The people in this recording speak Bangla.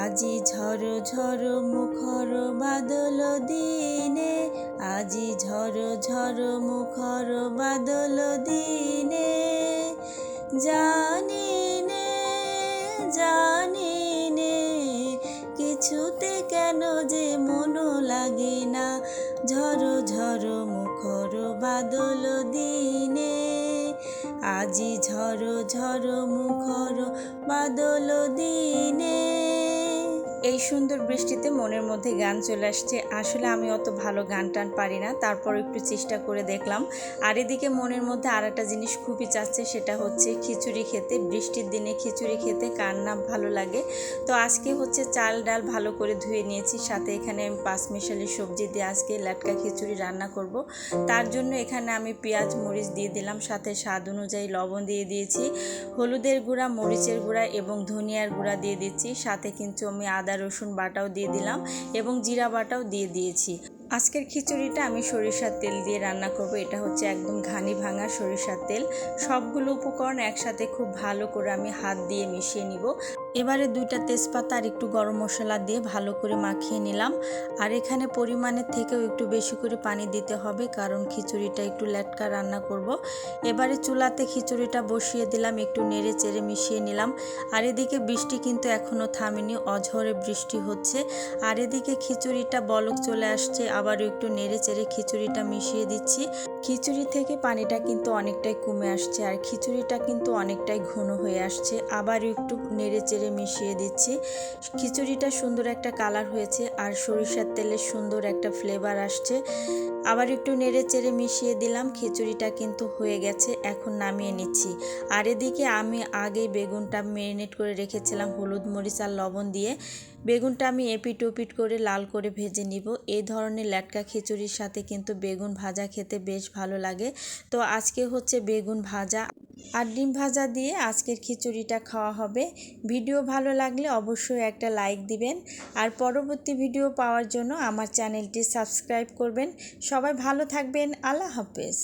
আজি ঝড় ঝড় মুখর বাদল দিনে, আজি ঝড় ঝড় মুখর বাদল দিনে, জানি নে কিছুতে কেন যে মন লাগে না, ঝড় ঝড় মুখর বাদল দিনে, আজি ঝড় ঝড় মুখর বাদল দিনে। এই সুন্দর বৃষ্টিতে মনের মধ্যে গান চলে আসছে। আসলে আমি অত ভালো গান টান পারি না, তারপর একটু চেষ্টা করে দেখলাম। আর এদিকে মনের মধ্যে আর একটা জিনিস খুবই চাচ্ছে, সেটা হচ্ছে খিচুড়ি খেতে। বৃষ্টির দিনে খিচুড়ি খেতে কার না ভালো লাগে। তো আজকে হচ্ছে চাল ডাল ভালো করে ধুয়ে নিয়েছি, সাথে এখানে আমি 5 মিশালি সবজি দিয়ে আজকে লাটকা খিচুড়ি রান্না করব। তার জন্য এখানে আমি পেঁয়াজ মরিচ দিয়ে দিলাম, সাথে স্বাদ অনুযায়ী লবণ দিয়ে দিয়েছি, হলুদের গুঁড়া, মরিচের গুঁড়া এবং ধনিয়ার গুঁড়া দিয়ে দিচ্ছি। সাথে কিন্তু আমি আদা রসুন বাটাও দিয়ে দিলাম এবং জিরা বাটাও দিয়ে দিয়েছি। আজকের খিচুড়িটা আমি সরিষার তেল দিয়ে রান্না করব। এটা হচ্ছে একদম ঘানি ভাঙা সরিষার তেল। সবগুলো উপকরণ একসাথে খুব ভালো করে আমি হাত দিয়ে মিশিয়ে নিব। এবারে 2টা তেজপাতা আর একটু গরম মশলা দিয়ে ভালো করে মাখিয়ে নিলাম। আর এখানে পরিমাণের থেকেও একটু বেশি করে পানি দিতে হবে, কারণ খিচুড়িটা একটু লেটকা রান্না করব। এবারে চুলাতে খিচুড়িটা বসিয়ে দিলাম, একটু নেড়ে চেড়ে মিশিয়ে নিলাম। আর এদিকে বৃষ্টি কিন্তু এখনও থামেনি, অঝরে বৃষ্টি হচ্ছে। আর এদিকে খিচুড়িটা বলক চলে আসছে, আবারও একটু নেড়ে চেড়ে খিচুড়িটা মিশিয়ে দিচ্ছি। খিচুড়ি থেকে পানিটা কিন্তু অনেকটাই কমে আসছে, আর খিচুড়িটা কিন্তু অনেকটাই ঘন হয়ে আসছে। আবারও একটু নেড়ে চেড়ে মিশিয়ে দিচ্ছি। খিচুড়িটা সুন্দর একটা কালার হয়েছে, আর সরিষার তেলের সুন্দর একটা ফ্লেভার আসছে। আবার একটু নেড়ে চেড়ে মিশিয়ে দিলাম। খিচুড়িটা কিন্তু হয়ে গেছে, এখন নামিয়ে নিচ্ছি। আর এদিকে আমি আগেই বেগুনটা ম্যারিনেট করে রেখেছিলাম হলুদ মরিচ আর লবণ দিয়ে। বেগুনটা আমি এপিট ওপিট করে লাল করে ভেজে নিব। এই ধরনের ল্যাটকা খিচুড়ির সাথে কিন্তু বেগুন ভাজা খেতে বেশ ভালো লাগে। তো আজকে হচ্ছে বেগুন ভাজা আর ডিম ভাজা দিয়ে আজকের খিচুড়িটা খাওয়া হবে। ভিডিও ভালো লাগলে অবশ্যই একটা লাইক দিবেন, আর পরবর্তী ভিডিও পাওয়ার জন্য আমার চ্যানেলটি সাবস্ক্রাইব করবেন। সবাই ভালো থাকবেন। আল্লাহ হাফেজ।